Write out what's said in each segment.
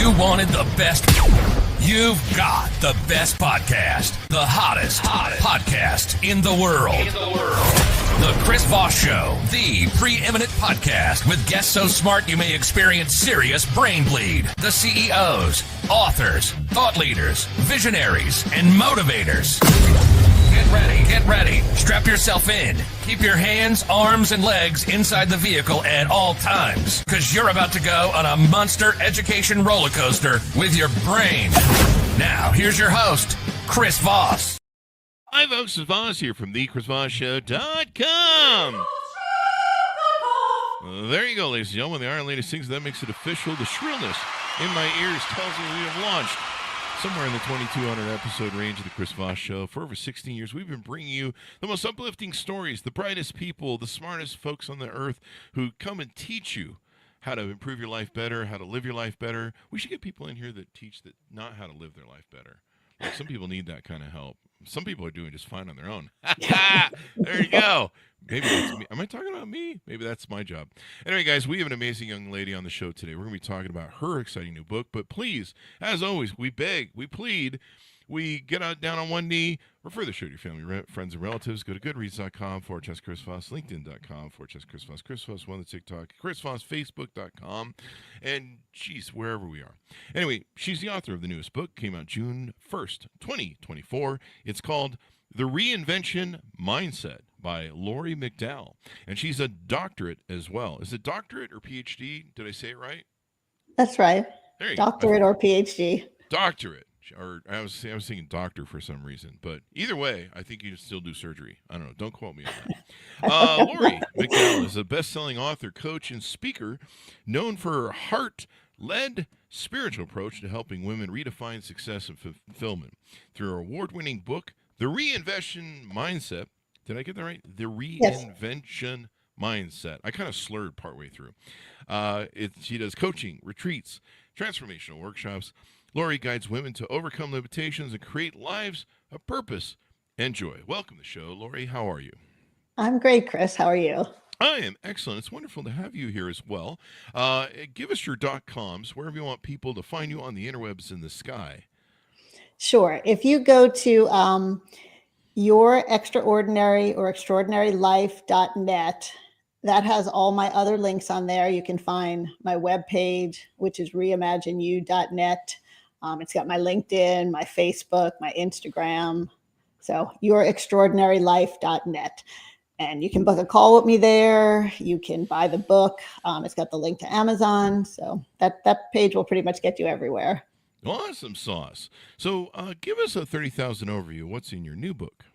You wanted the best. You've got the best podcast. The hottest podcast in the world. The Chris Voss Show, the preeminent podcast with guests so smart you may experience serious brain bleed. The CEOs, authors, thought leaders, visionaries, and motivators. Get ready. Strap yourself in. Keep your hands, arms, and legs inside the vehicle at all times, because you're about to go on a monster education roller coaster with your brain. Now, here's your host, Chris Voss. Hi, folks. It's Voss here from theChrisVossShow.com. There you go, ladies and gentlemen. The Iron Lady sings. That makes it official. The shrillness in my ears tells me we have launched somewhere in the 2,200 episode range of the Chris Voss Show. For over 16 years, we've been bringing you the most uplifting stories, the brightest people, the smartest folks on the earth who come and teach you how to improve your life better, how to live your life better. We should get people in here that teach that not how to live their life better. Like, some people need that kind of help. Some people are doing just fine on their own. There you go. Maybe that's me. Am I talking about me? Maybe that's my job. Anyway, guys, we have an amazing young lady on the show today. We're going to be talking about her exciting new book. But please, as always, we beg, we plead, we get out down on one knee. Refer the show to your family, friends, and relatives. Go to goodreads.com/Chris Voss, LinkedIn.com/Chris Voss, Chris Voss, one on the TikTok, Chris Voss, Facebook.com, and geez, wherever we are. Anyway, she's the author of the newest book. Came out June 1st, 2024. It's called The Reinvention Mindset by Lori McDowell. And she's a doctorate as well. Is it doctorate or PhD? Did I say it right? That's right. There you Doctorate go. or PhD. Doctorate. Or I was thinking doctor for some reason, but either way, I think you can still do surgery. I don't know. Don't quote me on that. Lori McDowell is a best-selling author, coach, and speaker known for her heart-led spiritual approach to helping women redefine success and fulfillment. Through her award-winning book, The Reinvention Mindset. Did I get that right? The Reinvention Mindset. I kind of slurred partway through. She does coaching, retreats, transformational workshops. Lori guides women to overcome limitations and create lives of purpose and joy. Welcome to the show, Lori. How are you? I'm great, Chris. How are you? I am excellent. It's wonderful to have you here as well. Give us your .coms, wherever you want people to find you on the interwebs in the sky. Sure. If you go to your extraordinary or extraordinarylife.net, that has all my other links on there. You can find my webpage, which is reimagineyou.net. It's got my LinkedIn, my Facebook, my Instagram. So yourextraordinarylife.net. And you can book a call with me there. You can buy the book. It's got the link to Amazon. So that page will pretty much get you everywhere. Awesome sauce. So give us a 30,000 overview. What's in your new book?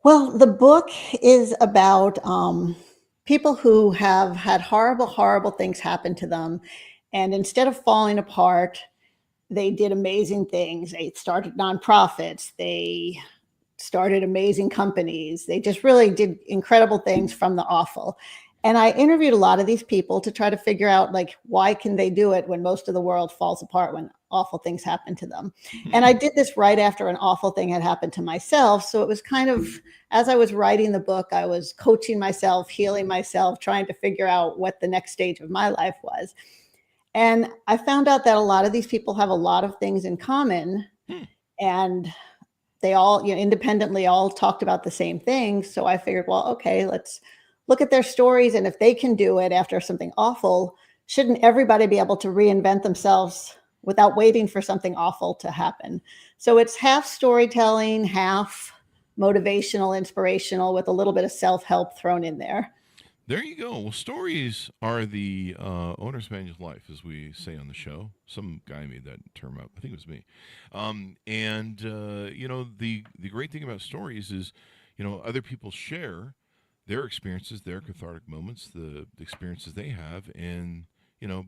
Well, the book is about people who have had horrible, horrible things happen to them. And instead of falling apart, they did amazing things. They started nonprofits. They started amazing companies. They just really did incredible things from the awful. And I interviewed a lot of these people to try to figure out, like, why can they do it when most of the world falls apart, when awful things happen to them? And I did this right after an awful thing had happened to myself. So it was kind of, as I was writing the book, I was coaching myself, healing myself, trying to figure out what the next stage of my life was. And I found out that a lot of these people have a lot of things in common, and they all, independently all talked about the same thing. So I figured, well, okay, let's look at their stories. And if they can do it after something awful, shouldn't everybody be able to reinvent themselves without waiting for something awful to happen? So it's half storytelling, half motivational, inspirational, with a little bit of self-help thrown in there. There you go. Well, stories are the owner's manual of life, as we say on the show. Some guy made that term up. I think it was me. The great thing about stories is, other people share their experiences, their cathartic moments, the experiences they have. And,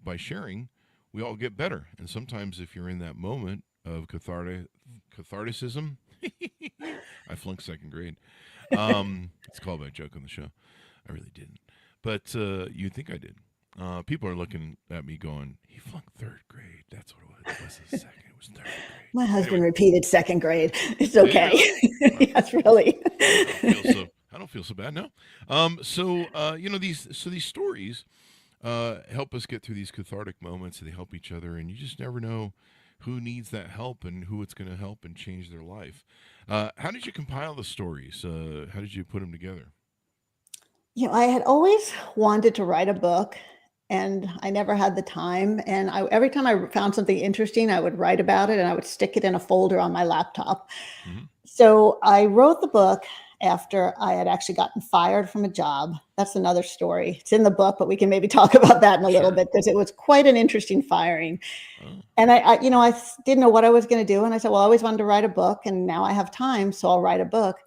by sharing, we all get better. And sometimes if you're in that moment of catharticism, I flunked second grade. It's called by joke on the show. I really didn't. But you'd think I did. People are looking at me going, he flunked third grade. That's what it was. It wasn't second. It was third grade. My husband repeated second grade. It's okay. Yes, really. I don't feel so bad now. These stories help us get through these cathartic moments, and they help each other, and you just never know who needs that help and who it's going to help and change their life. How did you compile the stories? How did you put them together? I had always wanted to write a book, and I never had the time. And every time I found something interesting, I would write about it and I would stick it in a folder on my laptop. Hmm. So I wrote the book after I had actually gotten fired from a job. That's another story. It's in the book, but we can maybe talk about that in a little Sure. bit because it was quite an interesting firing. Oh, And I didn't know what I was going to do. And I said, well, I always wanted to write a book, and now I have time, so I'll write a book.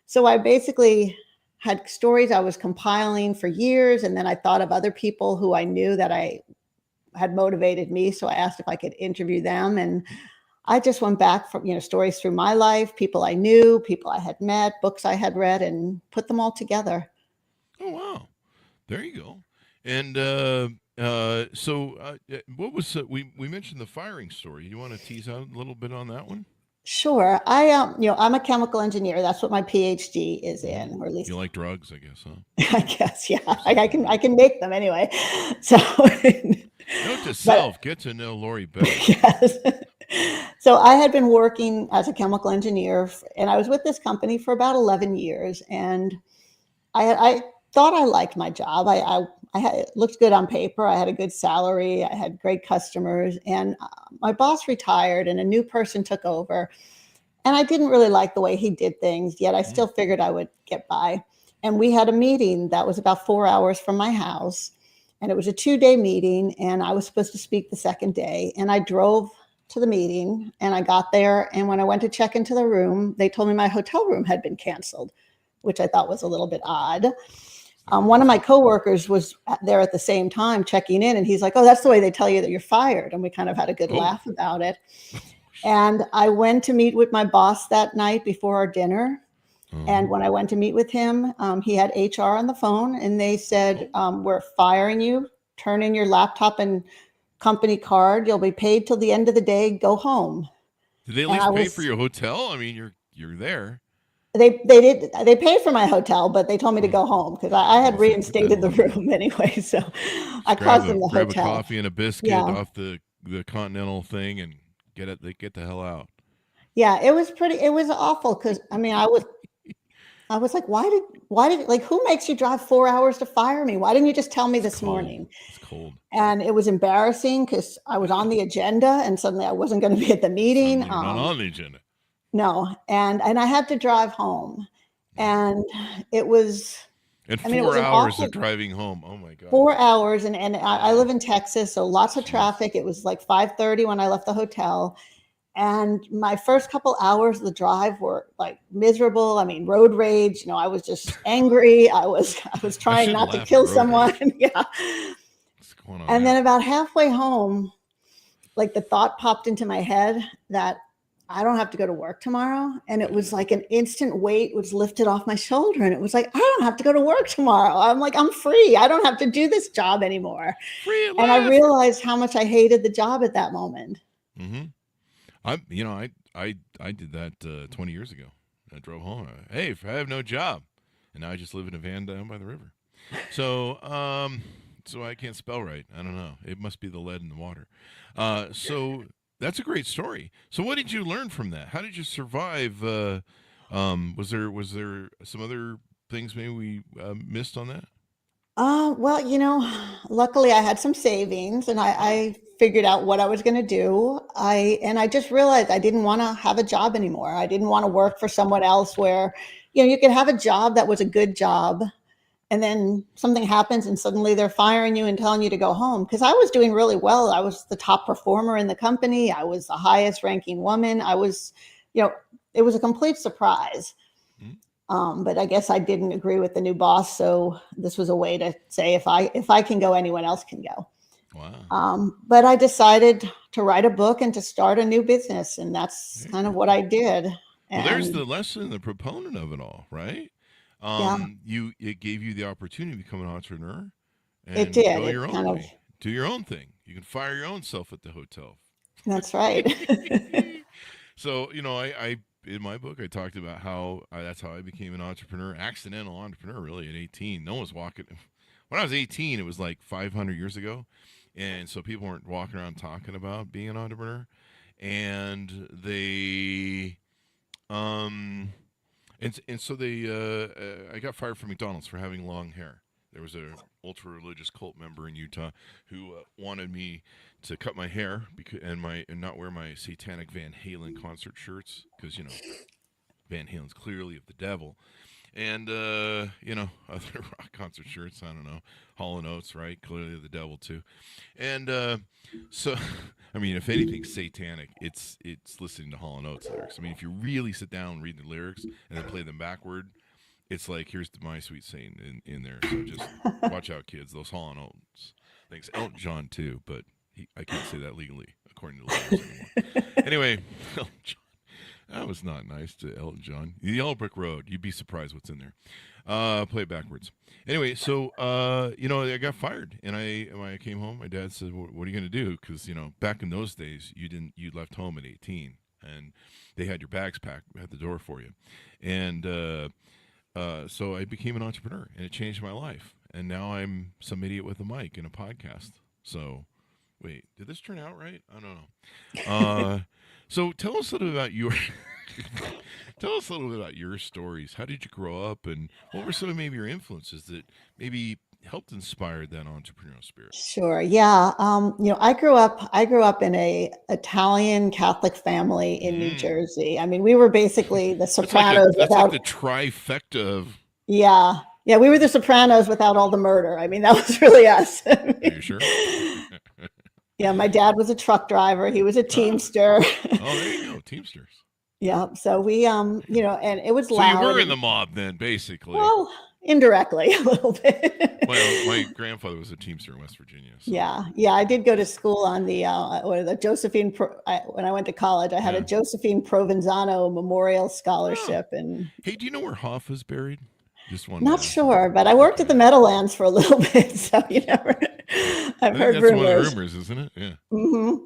So I basically had stories I was compiling for years. And then I thought of other people who I knew that I had motivated me. So I asked if I could interview them. And I just went back from, stories through my life, people I knew, people I had met, books I had read, and put them all together. oh wow. There you go. And what was we mentioned the firing story? You want to tease out a little bit on that one? Sure. I'm a chemical engineer. That's what my PhD is in, or at least You like drugs, I guess, huh? I guess, yeah. I can make them anyway. So, Note to but self: get to know Lori better. yes. So I had been working as a chemical engineer, and I was with this company for about 11 years. And I thought I liked my job. It looked good on paper. I had a good salary. I had great customers, and my boss retired, and a new person took over. And I didn't really like the way he did things, yet I Mm. still figured I would get by. And we had a meeting that was about 4 hours from my house. And it was a 2-day meeting. And I was supposed to speak the second day. And I drove to the meeting, and I got there. And when I went to check into the room, they told me my hotel room had been canceled, which I thought was a little bit odd. One of my coworkers was there at the same time checking in, and he's like, "Oh, that's the way they tell you that you're fired." And we kind of had a good Oh, laugh about it. And I went to meet with my boss that night before our dinner. uh-huh. And when I went to meet with him, he had HR on the phone, and they said, Oh, "We're firing you. Turn in your laptop and company card. You'll be paid till the end of the day. Go home." did they at And I least pay for was your hotel? I mean, you're there. they paid for my hotel, but they told me to Oh, go home because I had let's say put that reinstated the money. room anyway. So I Just cost them the grab a hotel. coffee and a biscuit Yeah. off the Continental thing and get the hell out. Yeah. It was awful because I was like, why did, like, who makes you drive 4 hours to fire me? Why didn't you just tell me It's this cold. morning? It's cold. And it was embarrassing because I was on the agenda and suddenly I wasn't going to be at the meeting. Suddenly you're not on the agenda. No. And I had to drive home. And it was, And it was four an hours of awful driving home. Oh my God. 4 hours. And I Wow. live in Texas, so lots of Jeez. traffic. It was like 5:30 when I left the hotel. And my first couple hours of the drive were like miserable. Road rage. I was just angry. I was I trying shouldn't not to laugh at kill road someone. rage. Yeah. What's going on And there? then about halfway home, like the thought popped into my head that I don't have to go to work tomorrow. And it was like an instant weight was lifted off my shoulder. And it was like, I don't have to go to work tomorrow. I'm like, I'm free. I don't have to do this job anymore. Free at And I last. realized how much I hated the job at that moment. Mm-hmm. I did that 20 years ago. I drove home. Hey, if I have no job, and now I just live in a van down by the river. So I can't spell right. I don't know. It must be the lead in the water. So that's a great story. So what did you learn from that? How did you survive? Was there some other things maybe we missed on that? Well, luckily I had some savings and I figured out what I was going to do. I just realized I didn't want to have a job anymore. I didn't want to work for someone else where, you could have a job that was a good job and then something happens and suddenly they're firing you and telling you to go home. Because I was doing really well. I was the top performer in the company. I was the highest ranking woman. You know, it was a complete surprise. Mhm. But I guess I didn't agree with the new boss, so this was a way to say if I can go, anyone else can go. Wow. But I decided to write a book and to start a new business, and that's There kind you of what go. I did. Well, there's And the lesson, the proponent of it all, right? yeah, It gave you the opportunity to become an entrepreneur it and did. go your It own kind of way, do your own thing. You can fire your own self at the hotel. That's right. So I in my book I talked about how that's how I became an entrepreneur, accidental entrepreneur, really at 18. No one was when I was 18, it was like 500 years ago, and so people weren't walking around talking about being an entrepreneur, and they and so I got fired from McDonald's for having long hair. There was a ultra religious cult member in Utah who wanted me to cut my hair and not wear my satanic Van Halen concert shirts because Van Halen's clearly of the devil. And, other rock concert shirts, I don't know, Hall & Oates, right? Clearly the devil, too. And so, I mean, if anything's satanic, it's listening to Hall & Oates lyrics. I mean, if you really sit down and read the lyrics and then play them backward, it's like, here's my sweet saint in there. So just watch out, kids. Those Hall & Oates things. Elton John, too, but I can't say that legally, according to the lyrics anymore. Anyway, Elton John. That was not nice to Elton John. The Yellow Brick Road. You'd be surprised what's in there. Play it backwards. Anyway, so I got fired, and when I came home, my dad said, "What are you going to do?" Because back in those days, you left home at 18, and they had your bags packed at the door for you, and so I became an entrepreneur, and it changed my life. And now I'm some idiot with a mic and a podcast. So, wait, did this turn out right? I don't know. So tell us a little bit about your stories. How did you grow up, and what were some of maybe your influences that maybe helped inspire that entrepreneurial spirit? Sure. Yeah. I grew up in a Italian Catholic family in New Jersey. I mean, we were basically the Sopranos that's without like the trifecta of. Yeah. Yeah, we were the Sopranos without all the murder. I mean, that was really us. Are you sure? Yeah, my dad was a truck driver. He was a Teamster. Oh, there you go, Teamsters. Yeah. So we, and it was loud. So you were in the mob then, basically. Well, indirectly a little bit. Well, my grandfather was a Teamster in West Virginia. So. Yeah. I did go to school on the Josephine. When I went to college, I had a Josephine Provenzano Memorial Scholarship. Oh. And hey, do you know where Hoff is buried? Just one. Not sure, but I worked at the Meadowlands for a little bit, so you never. I've heard that's rumors. One of the rumors, isn't it? Yeah. Mm-hmm.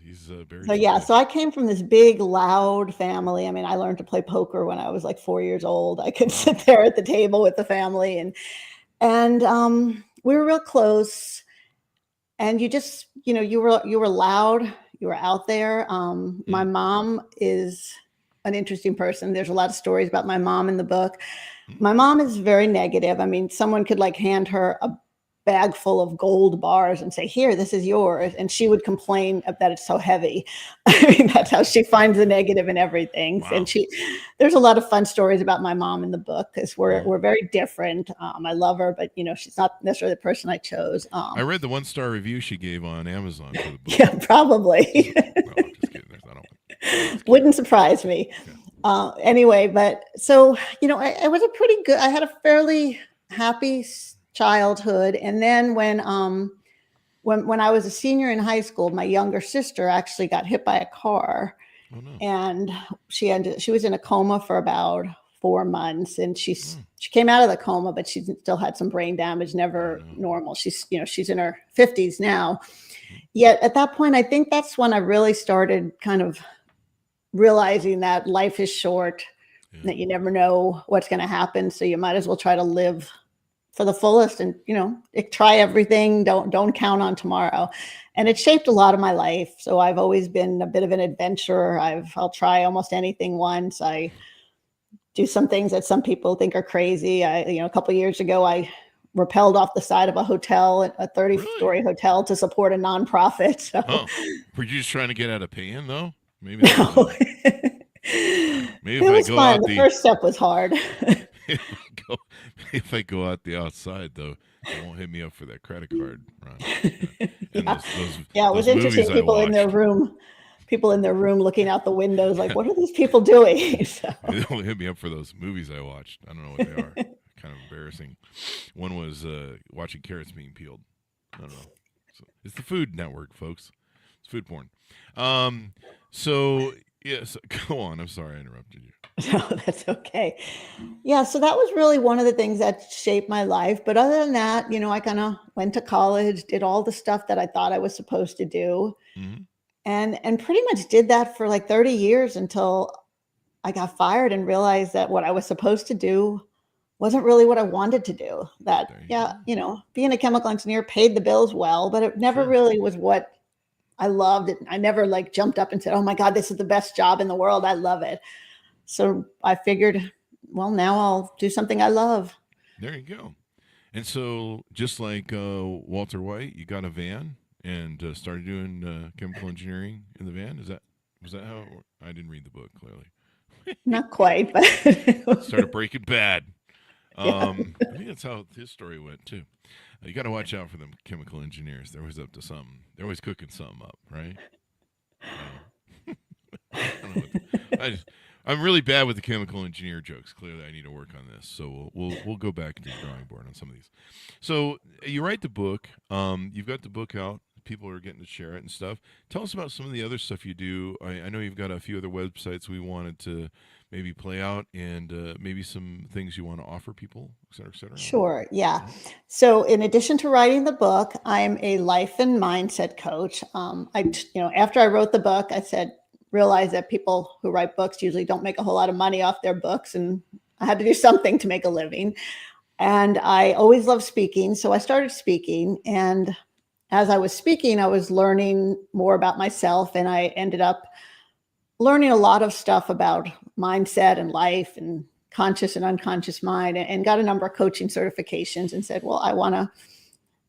He's buried. So yeah, so I came from this big, loud family. I mean, I learned to play poker when I was like 4 years old. I could sit there at the table with the family, and we were real close. And you just, you were loud. You were out there. My mom is an interesting person. There's a lot of stories about my mom in the book. My mom is very negative. I mean, someone could hand her a bag full of gold bars and say, "Here, this is yours." And she would complain that it's so heavy. I mean, that's how she finds the negative in everything. Wow. And there's a lot of fun stories about my mom in the book because we're very different. I love her, but she's not necessarily the person I chose. I read the 1-star review she gave on Amazon for the book. Yeah, probably. No, I'm just kidding. Wouldn't surprise me. Yeah. Anyway, but so, I was I had a fairly happy childhood. And then when I was a senior in high school, my younger sister actually got hit by a car. Oh, no. And she was in a coma for about 4 months, and she came out of the coma, but she still had some brain damage, never normal. She's in her 50s now. Yet at that point, I think that's when I really started kind of realizing that life is short, that you never know what's going to happen. So you might as well try to live for the fullest and, try everything. Don't count on tomorrow. And it shaped a lot of my life. So I've always been a bit of an adventurer. I'll try almost anything once. I do some things that some people think are crazy. A couple of years ago, I rappelled off the side of a hotel, a 30-story hotel, to support a nonprofit. So. Oh. Were you just trying to get out of pain, though? Maybe. No. Maybe it was fun. The first step was hard. If I go out the outside, though, they won't hit me up for that credit card, Ron. It was interesting. People in their room looking out the windows like, what are these people doing? So. They don't hit me up for those movies I watched. I don't know what they are. Kind of embarrassing. One was watching carrots being peeled. I don't know. So it's the Food Network, folks. It's food porn. So go on. I'm sorry I interrupted you. No, that's okay. Yeah, so that was really one of the things that shaped my life. But other than that, I kind of went to college, did all the stuff that I thought I was supposed to do, and pretty much did that for like 30 years until I got fired and realized that what I was supposed to do wasn't really what I wanted to do. That, There you yeah, go. being a chemical engineer paid the bills well, but it never Sure. really was what I loved. It. I never like jumped up and said, "Oh my God, this is the best job in the world. I love it." So I figured, well, now I'll do something I love. There you go. And so, just like Walter White, you got a van and started doing chemical engineering in the van. Was that how it worked? I didn't read the book clearly. Not quite, but Started Breaking Bad. yeah, I think that's how his story went too. You got to watch out for them chemical engineers. They're always up to something. They're always cooking something up, right? I don't know. I'm really bad with the chemical engineer jokes. Clearly, I need to work on this. So we'll go back to the drawing board on some of these. So you write the book. You've got the book out. People are getting to share it and stuff. Tell us about some of the other stuff you do. I know you've got a few other websites we wanted to maybe play out, and maybe some things you want to offer people, et cetera, et cetera. sure. Yeah. So, in addition to writing the book, I'm a life and mindset coach. After I wrote the book, I realized that people who write books usually don't make a whole lot of money off their books, and I had to do something to make a living. And I always loved speaking, so I started speaking. And as I was speaking, I was learning more about myself, and I ended up learning a lot of stuff about mindset and life and conscious and unconscious mind, and got a number of coaching certifications and said, well,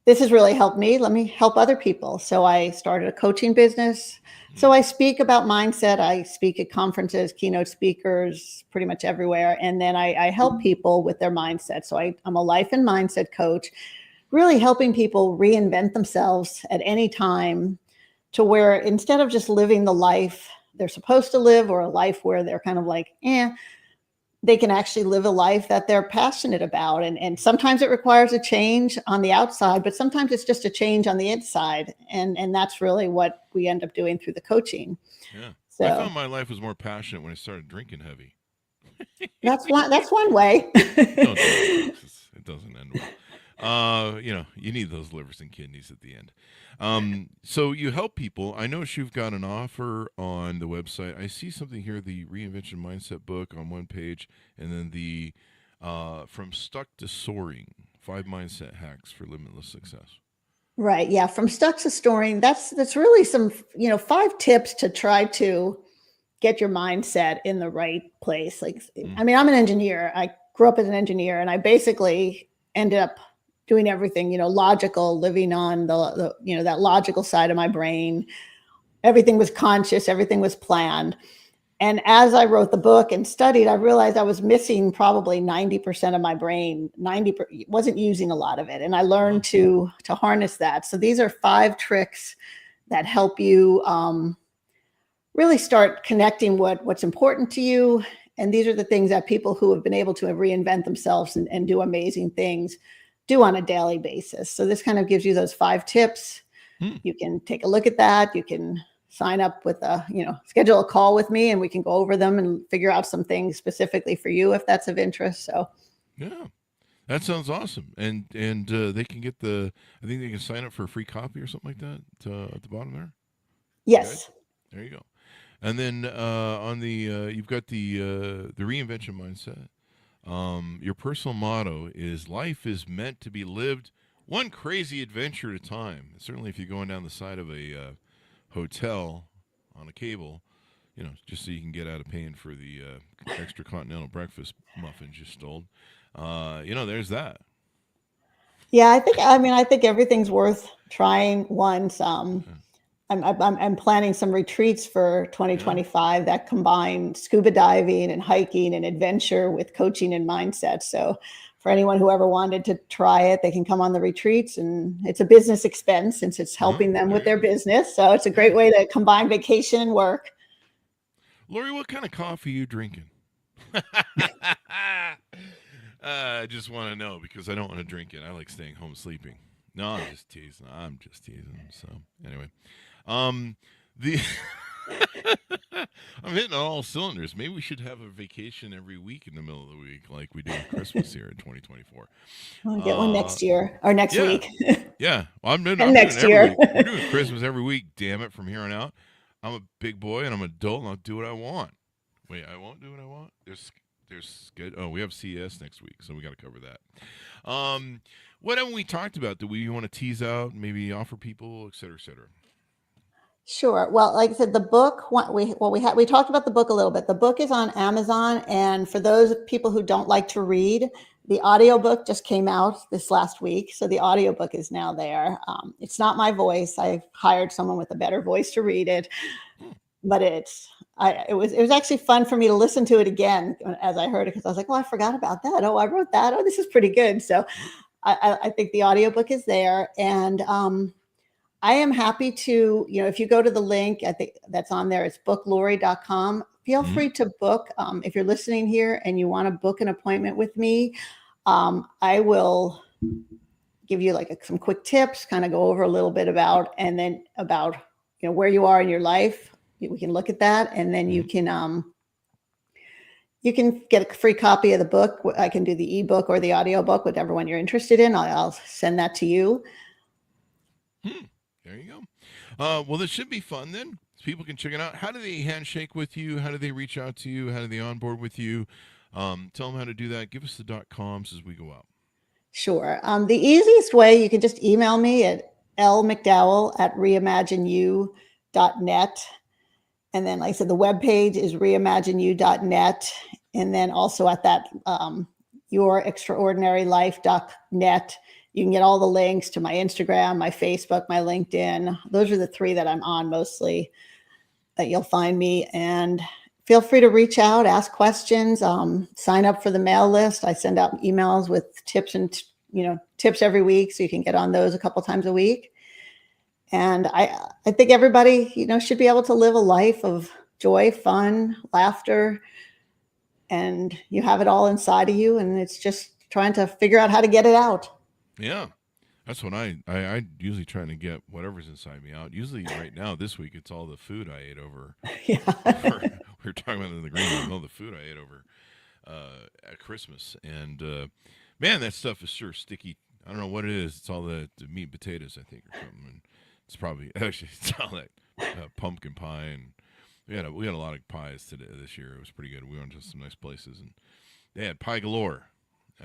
this has really helped me. Let me help other people. So I started a coaching business. So I speak about mindset. I speak at conferences, keynote speakers, pretty much everywhere. And then I help people with their mindset. So I'm a life and mindset coach, really helping people reinvent themselves at any time, to where instead of just living the life they're supposed to live, or a life where they're kind of like, they can actually live a life that they're passionate about. And sometimes it requires a change on the outside, but sometimes it's just a change on the inside. And that's really what we end up doing through the coaching. Yeah. So I found my life was more passionate when I started drinking heavy. that's one way. Don't do it, folks. It doesn't end well. You need those livers and kidneys at the end. So you help people. I notice you've got an offer on the website. I see something here, the Reinvention Mindset book on one page, and then the From Stuck to Soaring, 5 Mindset Hacks for Limitless Success. Right. Yeah. From stuck to soaring. That's really some, 5 tips to try to get your mindset in the right place. Like, I mean, I'm an engineer. I grew up as an engineer, and I basically ended up doing everything, logical, living on the that logical side of my brain. Everything was conscious, everything was planned. And as I wrote the book and studied, I realized I was missing probably 90% of my brain. Wasn't using a lot of it. And I learned to harness that. So these are 5 tricks that help you really start connecting what's important to you. And these are the things that people who have been able to reinvent themselves and do amazing things do on a daily basis. So this kind of gives you those 5 tips. You can take a look at that. You can sign up with schedule a call with me, and we can go over them and figure out some things specifically for you if that's of interest. So yeah, that sounds awesome. And they can get I think they can sign up for a free copy or something like that at the bottom there. yes. Okay. There you go. And then on the you've got the Reinvention Mindset. Your personal motto is life is meant to be lived one crazy adventure at a time. Certainly if you're going down the side of a hotel on a cable, just so you can get out of paying for the extra continental breakfast muffins you stole. There's that. Yeah, I think everything's worth trying once. I'm planning some retreats for 2025 that combine scuba diving and hiking and adventure with coaching and mindset. So for anyone who ever wanted to try it, they can come on the retreats, and it's a business expense since it's helping them with their business. So it's a great way to combine vacation and work. Lori, what kind of coffee are you drinking? I just want to know because I don't want to drink it. I like staying home sleeping. No, I'm just teasing. So anyway, the I'm hitting on all cylinders. Maybe we should have a vacation every week in the middle of the week, like we do at Christmas here in 2024. I'll get one next year or next week. Yeah, well, I'm doing next every year. week. We're doing Christmas every week. Damn it! From here on out, I'm a big boy and I'm an adult and I'll do what I want. Wait, I won't do what I want. There's good. Oh, we have CS next week, so we got to cover that. What haven't we talked about? Do we want to tease out, maybe offer people, et cetera, et cetera? Sure. Well, like I said, the book, we talked about the book a little bit. The book is on Amazon. And for those people who don't like to read, the audiobook just came out this last week. So the audiobook is now there. It's not my voice. I've hired someone with a better voice to read it, but it was actually fun for me to listen to it again as I heard it, because I was like, well, I forgot about that. Oh, I wrote that. Oh, this is pretty good. So I think the audiobook is there. And, I am happy to, if you go to the link, I think that's on there, it's booklori.com. Feel free to book. If you're listening here and you want to book an appointment with me, I will give you like some quick tips, kind of go over a little bit about where you are in your life. We can look at that, and then you can get a free copy of the book. I can do the ebook or the audiobook, whatever one you're interested in. I'll send that to you. There you go. Well, this should be fun then. People can check it out. How do they handshake with you? How do they reach out to you? How do they onboard with you? Tell them how to do that. Give us the .coms as we go out. Sure. The easiest way, you can just email me at lmcdowell@reimagineyou.net. And then, like I said, the webpage is reimagineyou.net. And then also at that yourextraordinarylife.net. You can get all the links to my Instagram, my Facebook, my LinkedIn. Those are the three that I'm on mostly that you'll find me. And feel free to reach out, ask questions, sign up for the mail list. I send out emails with tips and, tips every week. So you can get on those a couple times a week. And I think everybody, should be able to live a life of joy, fun, laughter, and you have it all inside of you. And it's just trying to figure out how to get it out. Yeah, that's what I usually trying to get whatever's inside me out. Usually right now, this week, it's all the food I ate over. Yeah. we were talking about in the green room, all the food I ate over at Christmas. And, man, that stuff is sure sticky. I don't know what it is. It's all the meat and potatoes, I think, or something. And it's probably, actually, it's all that pumpkin pie. And we had a lot of pies this year. It was pretty good. We went to some nice places, and they had pie galore.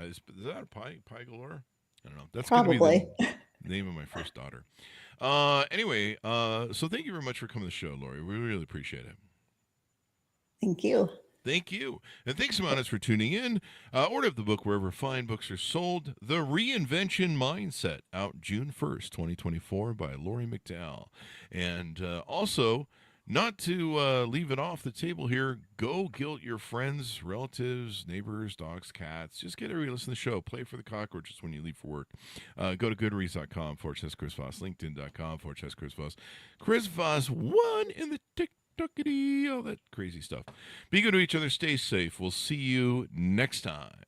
Is that a pie galore? I don't know. That's probably going to be the name of my first daughter. Anyway, so thank you very much for coming to the show, Lori. We really appreciate it. Thank you. Thank you. And thanks, Simonis, for tuning in. Order of the book wherever fine books are sold. The Reinvention Mindset, out June 1st, 2024 by Lori McDowell. And also, not to leave it off the table here, go guilt your friends, relatives, neighbors, dogs, cats. Just get everybody to listen to the show. Play for the cockroaches when you leave for work. Go to goodreads.com/Chris Voss, LinkedIn.com/Chris Voss. Chris Voss 1 in the TikTokity, all that crazy stuff. Be good to each other. Stay safe. We'll see you next time.